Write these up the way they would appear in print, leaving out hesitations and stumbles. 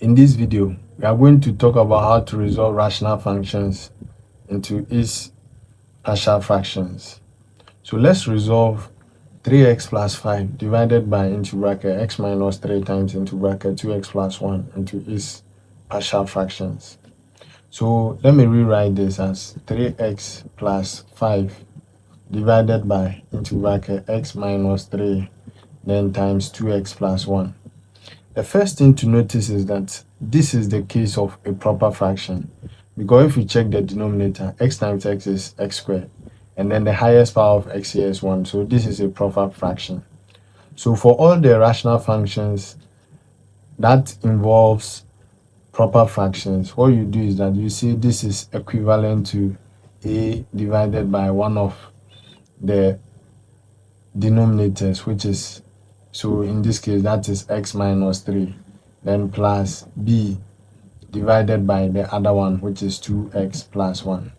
In this video, we are going to talk about how to resolve rational functions into its partial fractions. So let's resolve 3x plus 5 divided by into bracket x minus 3 times into bracket 2x plus 1 into its partial fractions. So let me rewrite this as 3x plus 5 divided by into bracket x minus 3 then times 2x plus 1. The first thing to notice is that this is the case of a proper fraction, because if you check the denominator, x times x is x squared, and then the highest power of x here is 1, so this is a proper fraction. So for all the rational functions that involves proper fractions, what you do is that you see this is equivalent to a divided by one of the denominators, which is, so in this case that is x minus 3, then plus b divided by the other one, which is 2x plus 1.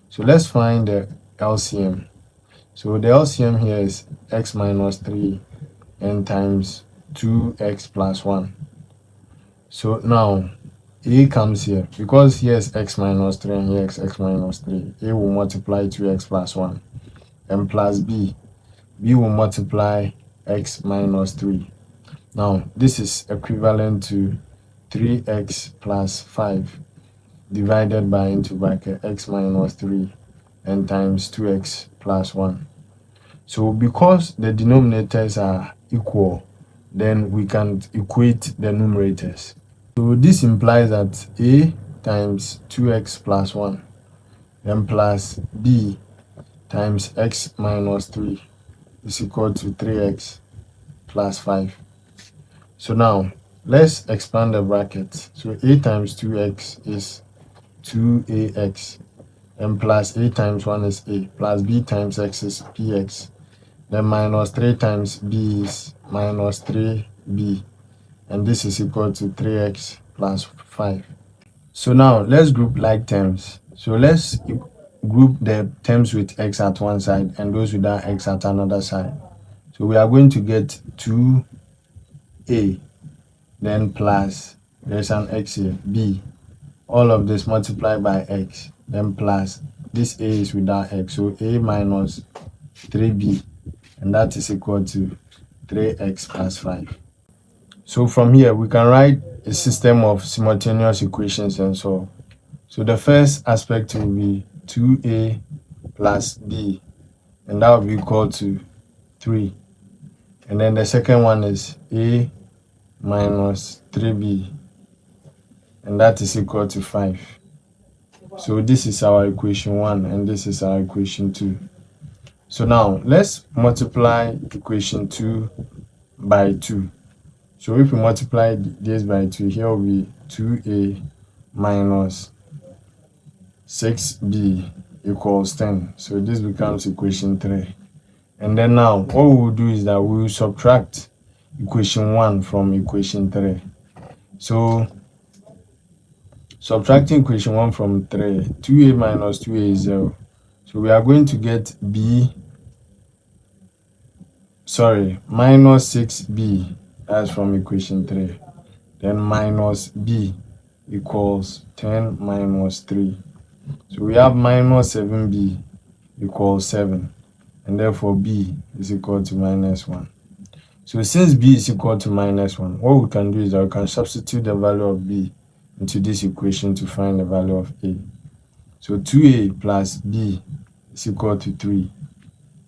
So let's find the LCM. So the LCM here is x minus 3 and times 2x plus 1. So now a comes here, because here is x minus 3 and here is x minus 3, a will multiply 2x plus 1, and plus b will multiply x minus 3. Now this is equivalent to 3x plus 5 divided by into bracket x minus 3 and times 2x plus 1. So because the denominators are equal, then we can equate the numerators. So this implies that a times 2x plus 1 then plus b times x minus 3 is equal to 3x plus 5. So now let's expand the bracket. So a times 2x is 2ax, and plus a times 1 is a, plus b times x is bx, then minus 3 times b is minus 3b, and this is equal to 3x plus 5. So now let's group like terms. So let's group the terms with x at one side and those without x at another side. So we are going to get 2a, then plus, there's an x here, b, all of this multiplied by x, then plus, this a is without x, so a minus 3b, and that is equal to 3x plus 5. So from here, we can write a system of simultaneous equations and solve. So the first aspect will be 2a plus b, and that will be equal to 3. And then the second one is a minus 3b, and that is equal to 5. So this is our equation 1 and this is our equation 2. So now let's multiply equation 2 by 2. So if we multiply this by 2, here will be 2a minus 6b equals 10. So this becomes equation 3. And then now what we will do is that we will subtract equation 1 from equation 3. So subtracting equation 1 from 3, 2a minus 2a is 0. So we are going to get minus 6b, that's from equation 3. Then minus b equals 10 minus 3. So we have minus 7b equals 7. And therefore b is equal to minus 1. So since b is equal to minus 1, what we can do is that we can substitute the value of b into this equation to find the value of a. So 2a plus b is equal to 3.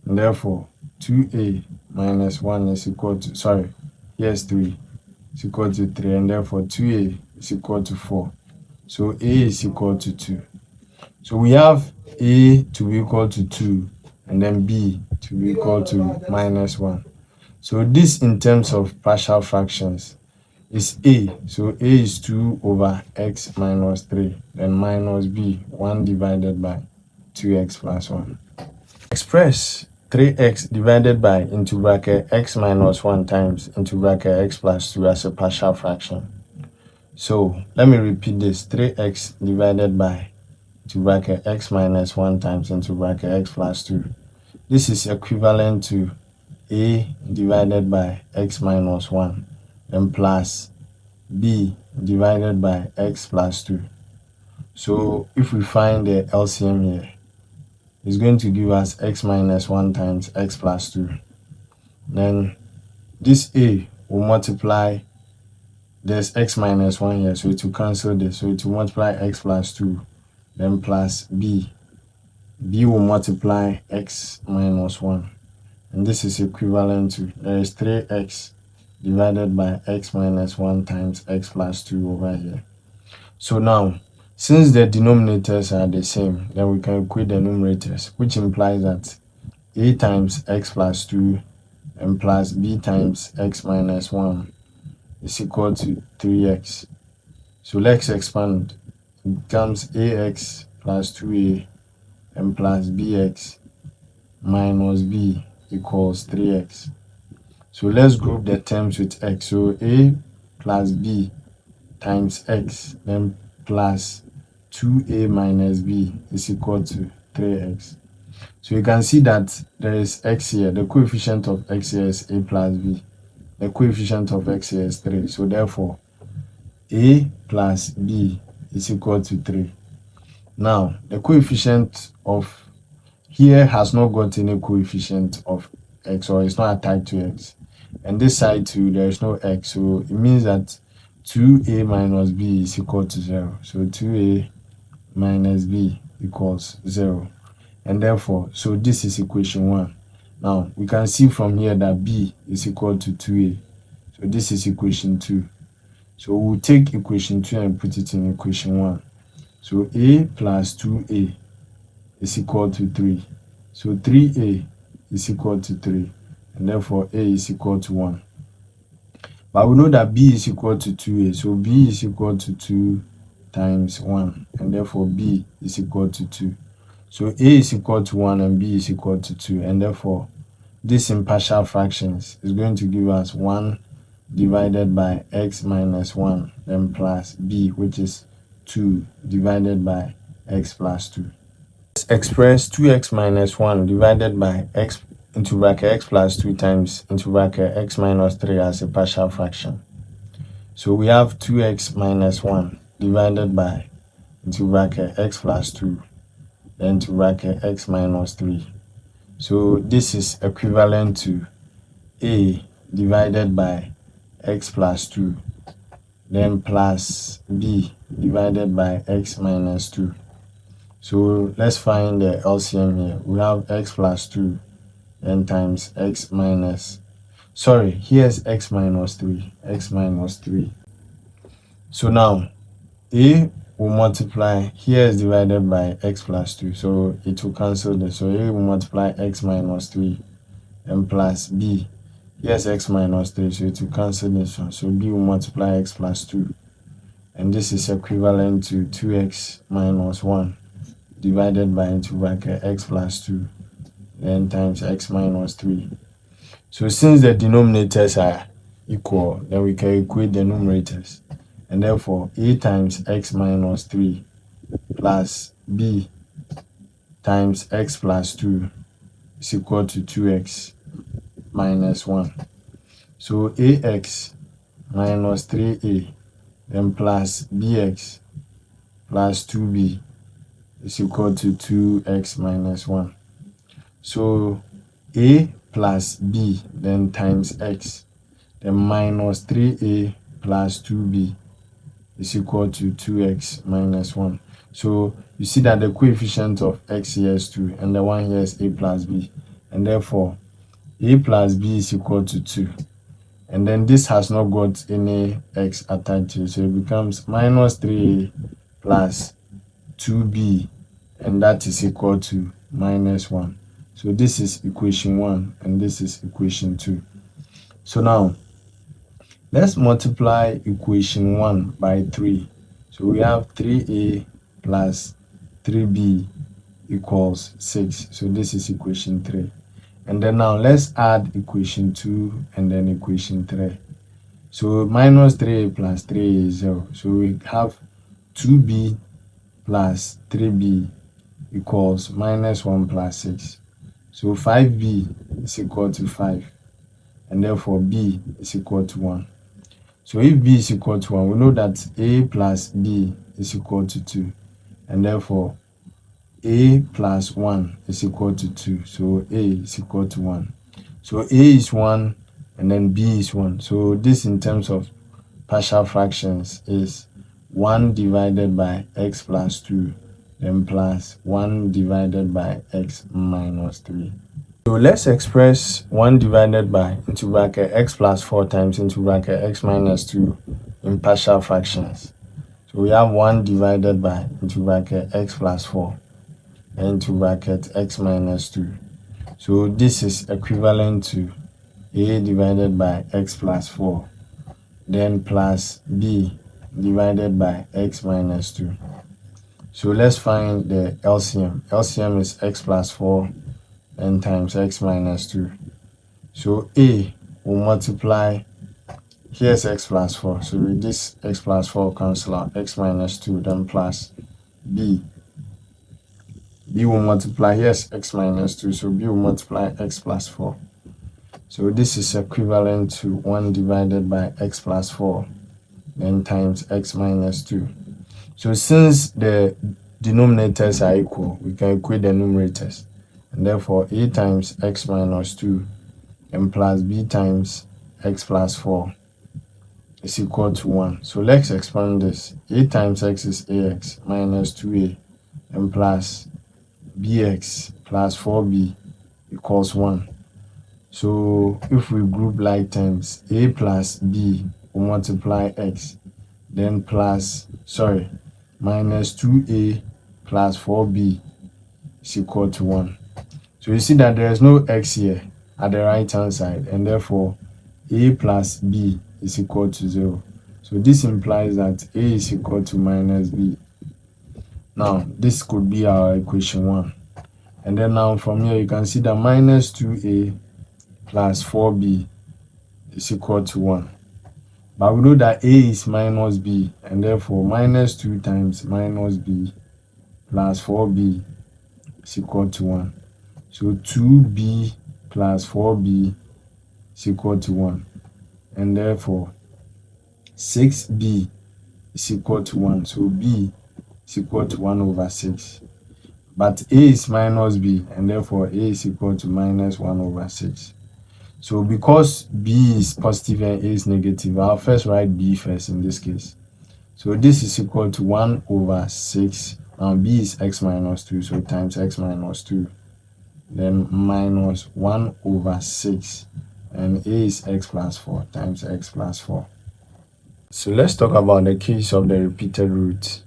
And therefore 2a minus 1 is equal to, here's 3, is equal to 3. And therefore 2a is equal to 4. So a is equal to 2. So we have a to be equal to 2 and then b to be equal to minus 1. So this in terms of partial fractions is a. So a is 2 over x minus 3, then minus b, 1 divided by 2x plus 1. Express 3x divided by into bracket x minus 1 times into bracket x plus 2 as a partial fraction. So let me repeat this: 3x divided by into bracket x minus 1 times into bracket x plus 2. This is equivalent to a divided by x minus 1, then plus b divided by x plus 2. So if we find the LCM here, it's going to give us x minus 1 times x plus 2. Then this a will multiply, there's x minus 1 here, so it will cancel this. So it will multiply x plus 2, then plus b. b will multiply x minus 1. And this is equivalent to, there is 3x divided by x minus 1 times x plus 2 over here. So now, since the denominators are the same, then we can equate the numerators, which implies that a times x plus 2 and plus b times x minus 1 is equal to 3x. So let's expand. It becomes ax plus 2a and plus bx minus b equals 3x. So let's group the terms with x. So a plus b times x, then plus 2a minus b is equal to 3x. So you can see that there is x here. The coefficient of x here is a plus b. The coefficient of x here is 3. So therefore, a plus b is equal to 3. Now, the coefficient of here has not got any coefficient of x, or it's not attached to x. And this side too, there is no x. So it means that 2a minus b is equal to 0. So 2a minus b equals 0. And therefore, so this is equation 1. Now, we can see from here that b is equal to 2a. So this is equation 2. So we'll take equation 2 and put it in equation 1. So a plus 2a is equal to 3. So 3a is equal to 3. And therefore, a is equal to 1. But we know that b is equal to 2a. So b is equal to 2 times 1. And therefore, b is equal to 2. So a is equal to 1 and b is equal to 2. And therefore, this in partial fractions is going to give us 1 divided by x minus 1, then plus b, which is 2 divided by x plus 2. Let's express 2x minus 1 divided by x into bracket x plus 2 times into bracket x minus 3 as a partial fraction. So we have 2x minus 1 divided by into bracket x plus 2, then to bracket x minus 3. So this is equivalent to a divided by x plus 2, then plus b divided by x minus 2. So let's find the LCM here. We have x plus 2 then times x minus, sorry, here's x minus 3, x minus 3. So now a will multiply, here is divided by x plus 2, so it will cancel this. So a will multiply x minus 3 and plus b. Here's x minus 3, so it will cancel this one. So b will multiply x plus 2. And this is equivalent to 2x minus 1 divided by into bracket x plus 2, then times x minus 3. So since the denominators are equal, then we can equate the numerators. And therefore, a times x minus 3 plus b times x plus 2 is equal to 2x minus 1. So ax minus 3a then plus bx plus 2b is equal to 2x minus 1. So a plus b then times x, then minus 3a plus 2b is equal to 2x minus 1. So you see that the coefficient of x here is 2 and the one here is a plus b, and therefore a plus b is equal to 2. And then this has not got any x attached to it, so it becomes minus 3a plus 2b, and that is equal to minus 1. So this is equation 1 and this is equation 2. So now let's multiply equation 1 by 3. So we have 3a plus 3b equals 6. So this is equation 3. And then now let's add equation 2 and then equation 3. So minus 3a plus 3a is 0. So we have 2b plus 3b equals minus 1 plus 6. So 5b is equal to 5. And therefore b is equal to 1. So if b is equal to 1, we know that a plus b is equal to 2, and therefore a plus 1 is equal to 2. So a is equal to 1. So a is 1 and then b is 1. So this in terms of partial fractions is 1 divided by x plus 2, then plus 1 divided by x minus 3. So let's express 1 divided by into bracket x plus 4 times into bracket x minus 2 in partial fractions. So we have 1 divided by into bracket x plus 4 into bracket x minus 2. So this is equivalent to a divided by x plus 4, then plus b divided by x minus 2. So let's find the LCM. LCM is x plus 4 and times x minus 2. So a will multiply, here's x plus 4. So with this x plus 4 cancel out, x minus 2, then plus b. B will multiply, here's x minus 2. So b will multiply x plus 4. So this is equivalent to 1 divided by x plus 4, then times x minus 2. So since the denominators are equal, we can equate the numerators. And therefore, a times x minus 2 and plus b times x plus 4 is equal to 1. So let's expand this. A times x is ax minus 2a and plus bx plus 4b equals 1. So if we group like terms, a plus b will multiply x, then minus 2a plus 4b is equal to 1. So you see that there is no x here at the right hand side, and therefore a plus b is equal to 0. So this implies that a is equal to minus b. Now this could be our equation 1. And then now from here you can see that minus 2a plus 4b is equal to 1. But we know that a is minus b, and therefore minus 2 times minus b plus 4b is equal to 1. So 2b plus 4b is equal to 1. And therefore 6b is equal to 1. So b is equal to 1 over 6. But a is minus b, and therefore a is equal to minus 1 over 6. So because b is positive and a is negative, I'll first write b first in this case. So this is equal to 1 over 6. Now b is x minus 2, so times x minus 2. Then minus 1 over 6. And a is x plus 4 times x plus 4. So let's talk about the case of the repeated roots.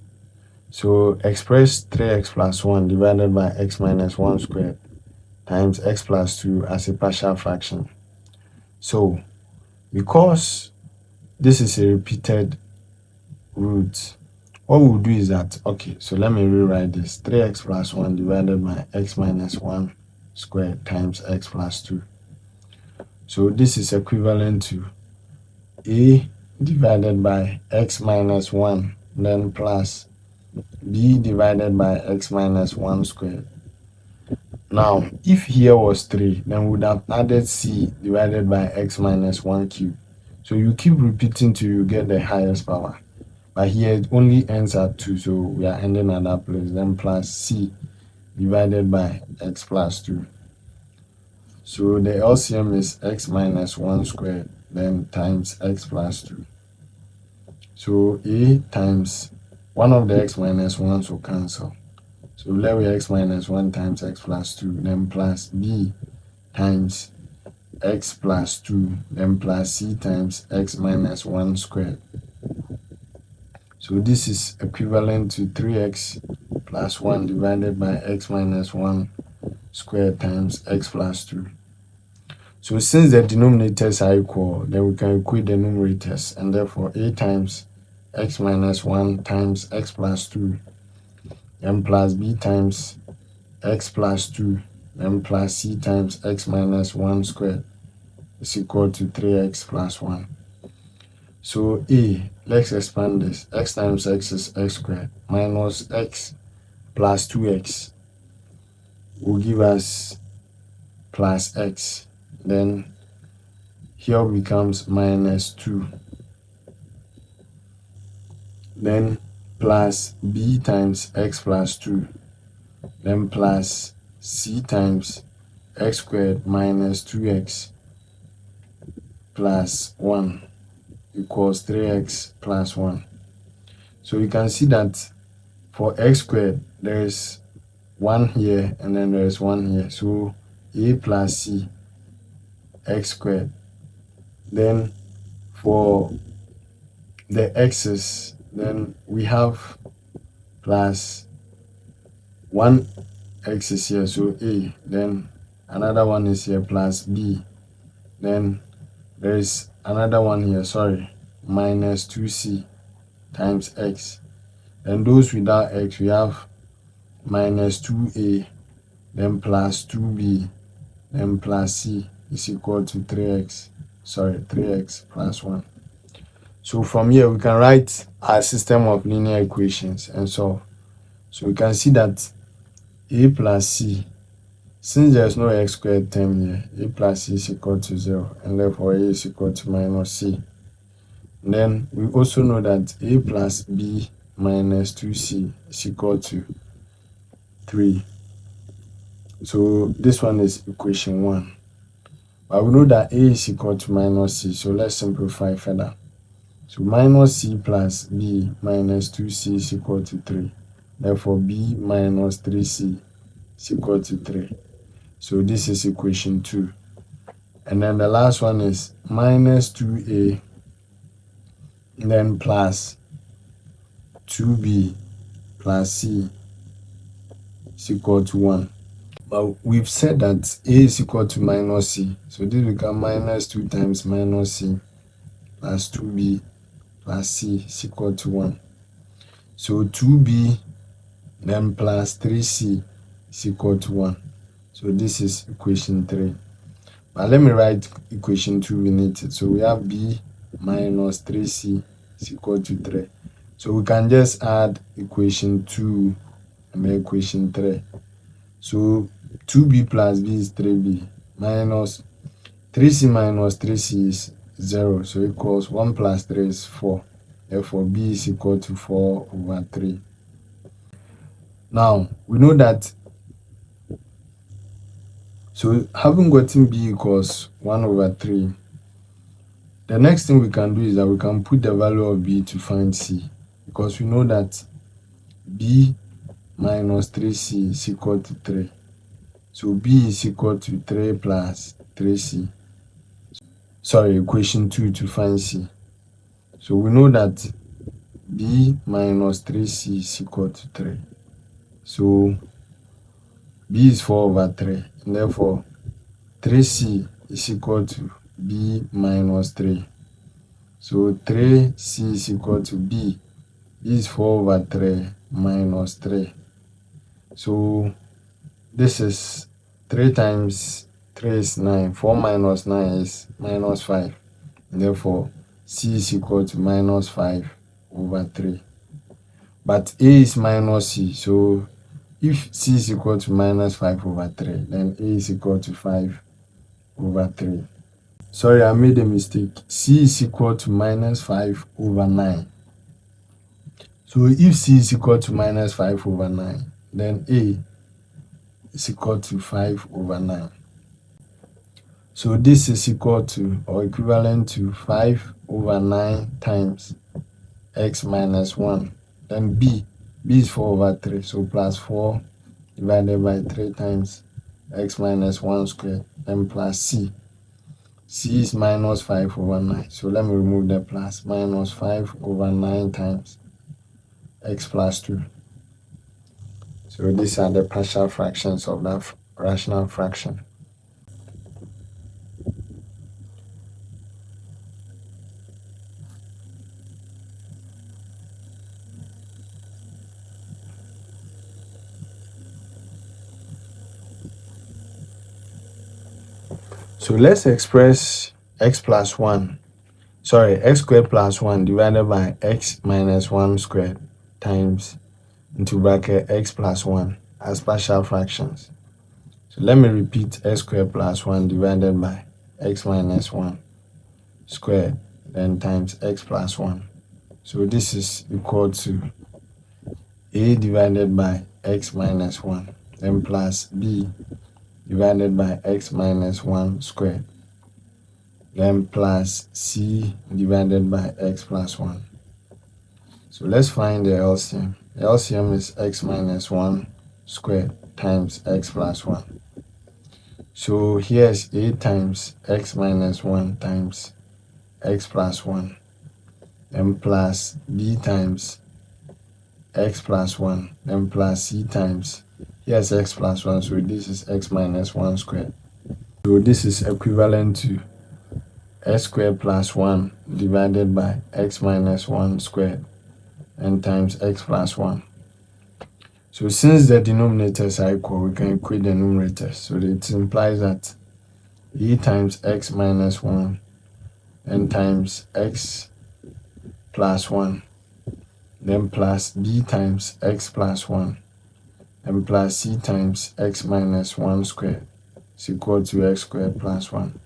So express 3x plus 1 divided by x minus 1 squared times x plus 2 as a partial fraction. So because this is a repeated root, what we'll do is that, okay, so let me rewrite this. 3x plus 1 divided by x minus 1 squared times x plus 2. So this is equivalent to a divided by x minus 1, then plus b divided by x minus 1 squared. Now, if here was 3, then we would have added c divided by x minus 1 cube. So you keep repeating till you get the highest power. But here it only ends at 2, so we are ending at that place. Then plus c divided by x plus 2. So the LCM is x minus 1 squared, then times x plus 2. So a times one of the x minus 1s will cancel. So let me x minus 1 times x plus 2, then plus b times x plus 2, then plus c times x minus 1 squared. So this is equivalent to 3x plus 1 divided by x minus 1 squared times x plus 2. So since the denominators are equal, then we can equate the numerators, and therefore a times x minus 1 times x plus 2, then plus b times x plus 2, then plus c times x minus 1 squared is equal to 3x plus 1. So a, let's expand this. X times x is x squared minus x plus 2x will give us plus x. Then here becomes minus 2. then plus b times x plus 2, then plus c times x squared minus 2x plus 1 equals 3x plus 1. So you can see that for x squared, there is 1 here and then there is 1 here. So a plus c x squared. Then for the x's, then we have plus 1 x is here, so a, then another one is here plus b, then there is another one here, sorry, minus 2c times x, and those without x we have minus 2a, then plus 2b, then plus c is equal to 3x plus 1. So from here we can write our system of linear equations and solve. So we can see that a plus c, since there's no x squared term here, a plus c is equal to 0, and therefore a is equal to minus c. And then we also know that a plus b minus 2c is equal to 3. So this one is equation 1. But we know that a is equal to minus c, so let's simplify further. So minus c plus b minus 2c is equal to 3. Therefore b minus 3c is equal to 3. So this is equation 2. And then the last one is minus 2a, then plus 2b plus c is equal to 1. But we've said that a is equal to minus c. So this becomes minus 2 times minus c plus 2b plus c is equal to 1. So 2b then plus 3c is equal to 1. So this is equation 3. But let me write equation 2 beneath it. So we have b minus 3c is equal to 3. So we can just add equation 2 and then equation 3. So 2b plus b is 3b, minus 3c minus 3c is 0. So equals 1 plus 3 is 4. Therefore b is equal to 4 over 3. Now we know that, so having gotten b equals 1 over 3, the next thing we can do is that we can put the value of b to find c, because we know that b minus 3c is equal to 3. So b is equal to 3 plus 3c. Sorry, equation 2 to find c. So we know that b minus 3c is equal to 3. So b is 4 over 3, and therefore 3c is equal to b minus 3. So 3c is equal to b. B is 4 over 3 minus 3. So this is 3 times 3 is 9. 4 minus 9 is minus 5. Therefore, c is equal to minus 5 over 3. But a is minus c. So if c is equal to minus 5 over 3, then a is equal to 5 over 3. Sorry, I made a mistake. C is equal to minus 5 over 9. So if c is equal to minus 5 over 9, then a is equal to 5 over 9. So this is equal to or equivalent to 5 over 9 times x minus 1. Then b is 4 over 3. So plus 4 divided by 3 times x minus 1 squared. Then plus c. C is minus 5 over 9. So let me remove the plus. Minus 5 over 9 times x plus 2. So these are the partial fractions of that rational fraction. So let's express x squared plus 1 divided by x minus 1 squared times into bracket x plus 1 as partial fractions. So let me repeat x squared plus 1 divided by x minus 1 squared, then times x plus 1. So this is equal to a divided by x minus 1, then plus b divided by x minus 1 squared, then plus c divided by x plus 1. So let's find the LCM. The LCM is x minus 1 squared times x plus 1. So here's a times x minus 1 times x plus 1, then plus b times x plus 1, then plus c times, here's x plus 1, so this is x minus 1 squared. So this is equivalent to x squared plus 1 divided by x minus 1 squared and times x plus 1. So since the denominators are equal, we can equate the numerators. So it implies that a times x minus 1 and times x plus 1, then plus b times x plus 1, and plus c times x minus 1 squared is equal to x squared plus 1.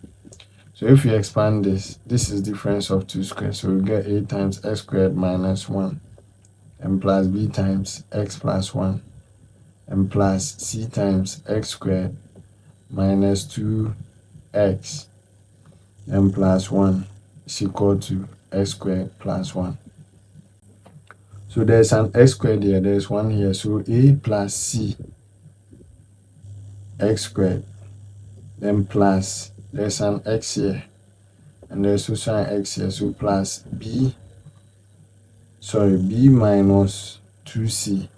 So if we expand this, this is difference of 2 squared. So we get a times x squared minus 1, and plus b times x plus 1, and plus c times x squared minus 2x, and plus 1 is equal to x squared plus 1. So there's an x squared here, there's 1 here. So a plus c x squared, then plus, there's an x here, and there's also an x here. So plus b minus 2c,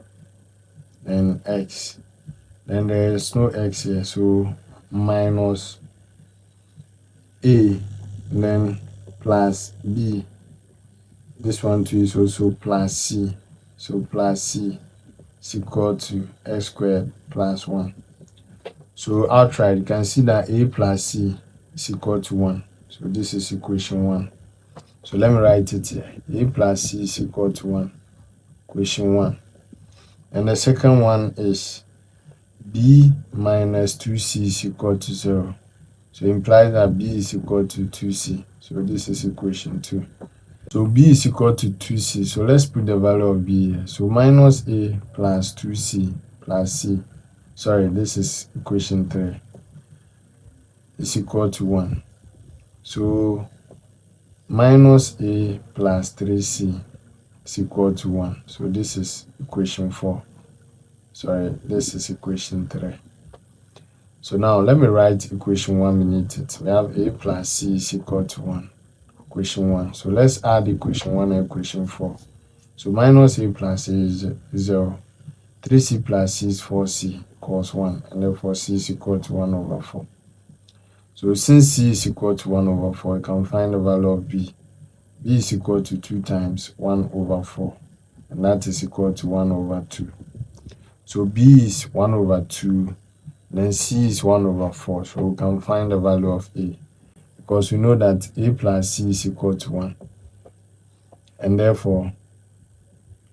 then x. Then there is no x here, so minus a, then plus b. This one too is also plus c. So plus c is equal to x squared plus 1. So outright, you can see that a plus c is equal to 1. So this is equation 1. So let me write it here. A plus c is equal to 1. Equation 1. And the second one is b minus 2c is equal to 0. So it implies that b is equal to 2c. So this is equation 2. So b is equal to 2c. So let's put the value of b here. So minus a plus 2c plus c. Sorry, this is equation 3. Is equal to 1. So minus a plus 3c is equal to 1. So this is equation 4. Sorry, this is equation 3. So now let me write equation 1 beneath it. We have a plus c is equal to 1. Equation 1. So let's add equation 1 and equation 4. So minus a plus a is 0. 3c plus c is 4c equals 1. And therefore c is equal to 1 over 4. So since c is equal to 1 over 4, you can find the value of b. b is equal to 2 times 1 over 4. And that is equal to 1 over 2. So b is 1 over 2. Then c is 1 over 4. So we can find the value of a. Because we know that a plus c is equal to 1. And therefore,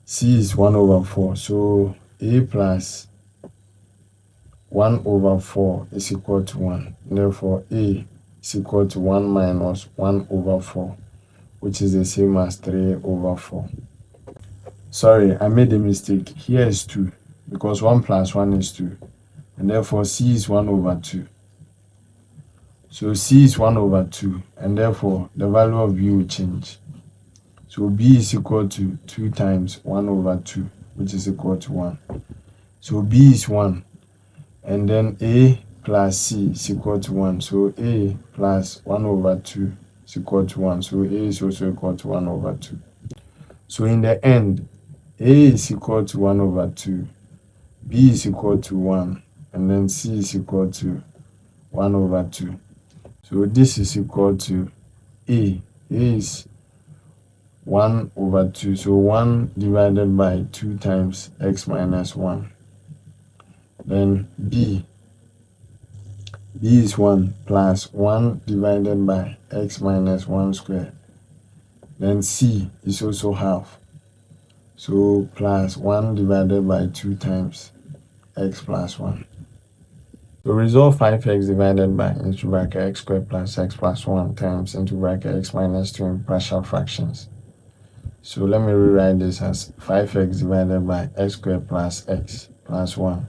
c is 1 over 4. So a plus 1 over 4 is equal to 1. And therefore, a is equal to 1 minus 1 over 4, which is the same as 3 over 4. Sorry, I made a mistake. Here is 2, because 1 plus 1 is 2. And therefore, c is 1 over 2. So c is 1 over 2, and therefore the value of b will change. So b is equal to 2 times 1 over 2, which is equal to 1. So b is 1, and then a plus c is equal to 1. So a plus 1 over 2 is equal to 1. So a is also equal to 1 over 2. So in the end, a is equal to 1 over 2, b is equal to 1, and then c is equal to 1 over 2. So this is equal to a. A is 1 over 2. So 1 divided by 2 times x minus 1. Then b. b is 1 plus 1 divided by x minus 1 squared. Then c is also half. So plus 1 divided by 2 times x plus 1. So resolve 5x divided by into bracket x squared plus x plus 1 times into bracket x minus 2 in partial fractions. So let me rewrite this as 5x divided by x squared plus x plus 1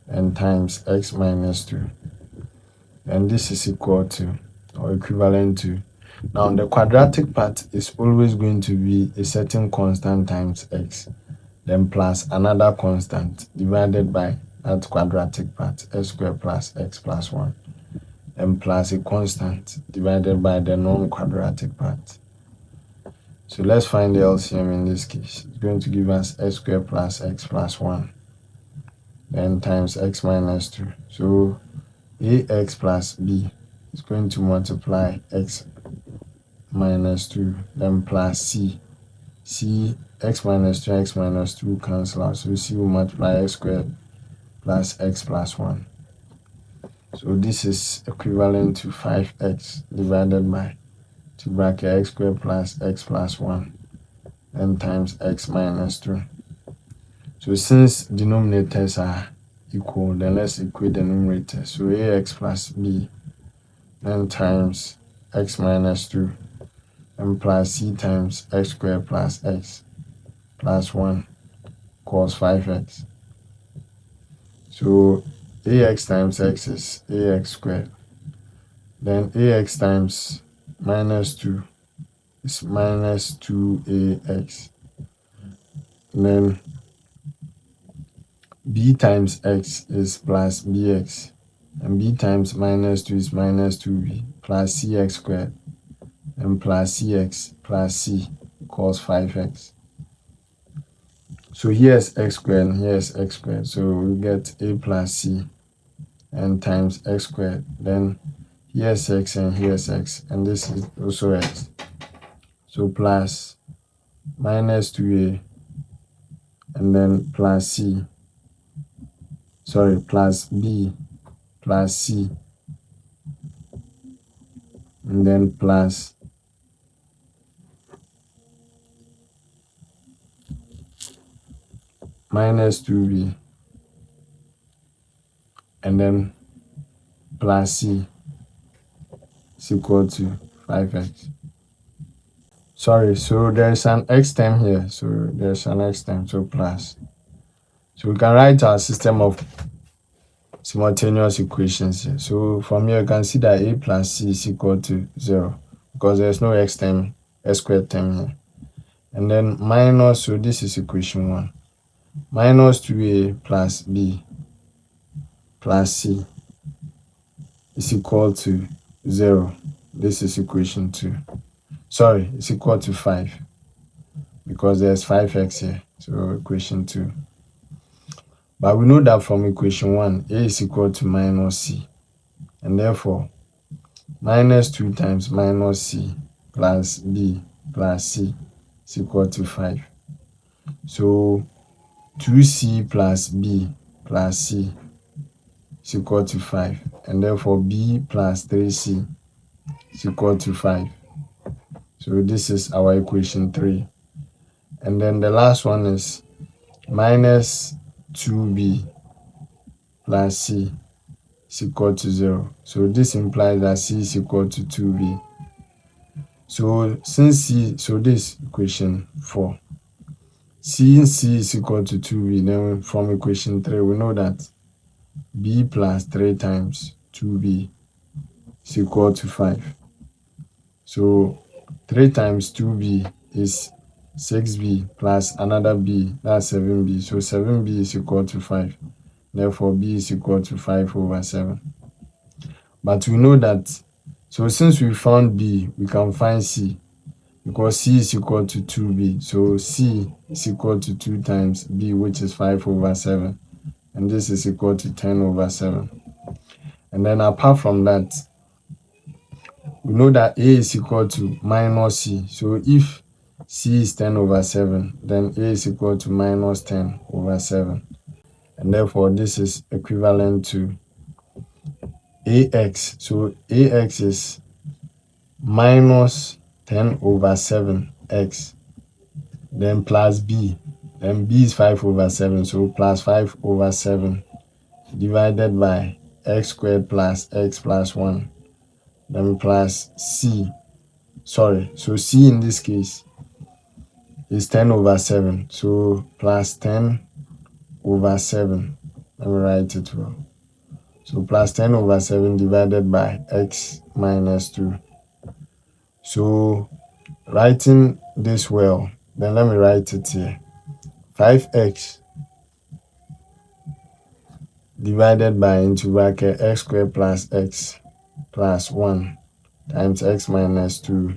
and times x minus 2. And this is equal to or equivalent to. Now the quadratic part is always going to be a certain constant times x, then plus another constant divided by that quadratic part, x squared plus x plus 1, and plus a constant divided by the non-quadratic part. So let's find the LCM in this case. It's going to give us x squared plus x plus 1, then times x minus 2. So ax plus b is going to multiply x minus 2, then plus c x minus 2, x minus 2 cancel out. So c will multiply x squared plus x plus 1. So this is equivalent to 5x divided by 2 bracket x squared plus x plus 1 and times x minus 2. So since denominators are equal, then let's equate the numerators. So ax plus b then times x minus 2 and plus c times x squared plus x plus 1 equals 5x. So ax times x is ax squared. Then ax times minus 2 is minus 2ax. And then b times x is plus bx. And b times minus 2 is minus 2b plus cx squared. And plus cx plus c equals 5x. So here's x squared and here's x squared. So we get a plus c and times x squared. Then here's x and here's x. And this is also x. So plus minus 2a and then plus c. Sorry, plus b plus c. And then plus minus 2b and then plus c is equal to 5x. Sorry, so there's an x term here. So there's an x term, so plus. So we can write our system of simultaneous equations here. So from here you can see that a plus c is equal to 0 because there's no x term, x squared term here. And then minus, so this is equation 1. Minus 2a plus b plus c is equal to 0. This is equation 2. Sorry, it's equal to 5 because there's 5x here. So equation 2. But we know that from equation 1, a is equal to minus c. And therefore, minus 2 times minus c plus b plus c is equal to 5. So 2c plus b plus c is equal to 5. And therefore, b plus 3c is equal to 5. So this is our equation 3. And then the last one is minus 2b plus c is equal to 0. So this implies that c is equal to 2b. So since c, so this equation 4. Since c is equal to 2b, then from equation 3, we know that b plus 3 times 2b is equal to 5. So 3 times 2b is 6b plus another b, that's 7b. So 7b is equal to 5. Therefore, b is equal to 5 over 7. But we know that, so since we found b, we can find c because c is equal to 2b. So c is equal to 2 times b, which is 5 over 7. And this is equal to 10 over 7. And then apart from that, we know that a is equal to minus c. So if c is 10 over 7, then a is equal to minus 10 over 7. And therefore, this is equivalent to ax. So ax is minus 10 over 7x. Then plus b. Then b is 5 over 7. So plus 5 over 7 divided by x squared plus x plus 1. Then plus c. Sorry, so c in this case is 10 over 7. So plus 10 over 7. Let me write it well. So plus 10 over 7 divided by x minus 2. So writing this well, then let me write it here. 5x divided by into bracket x squared plus x plus 1 times x minus 2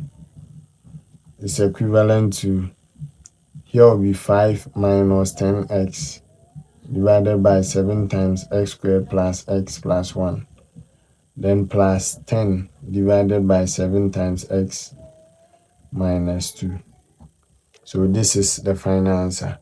is equivalent to, here will be 5 minus 10x divided by 7 times x squared plus x plus 1, then plus 10 divided by 7 times x minus 2. So this is the final answer.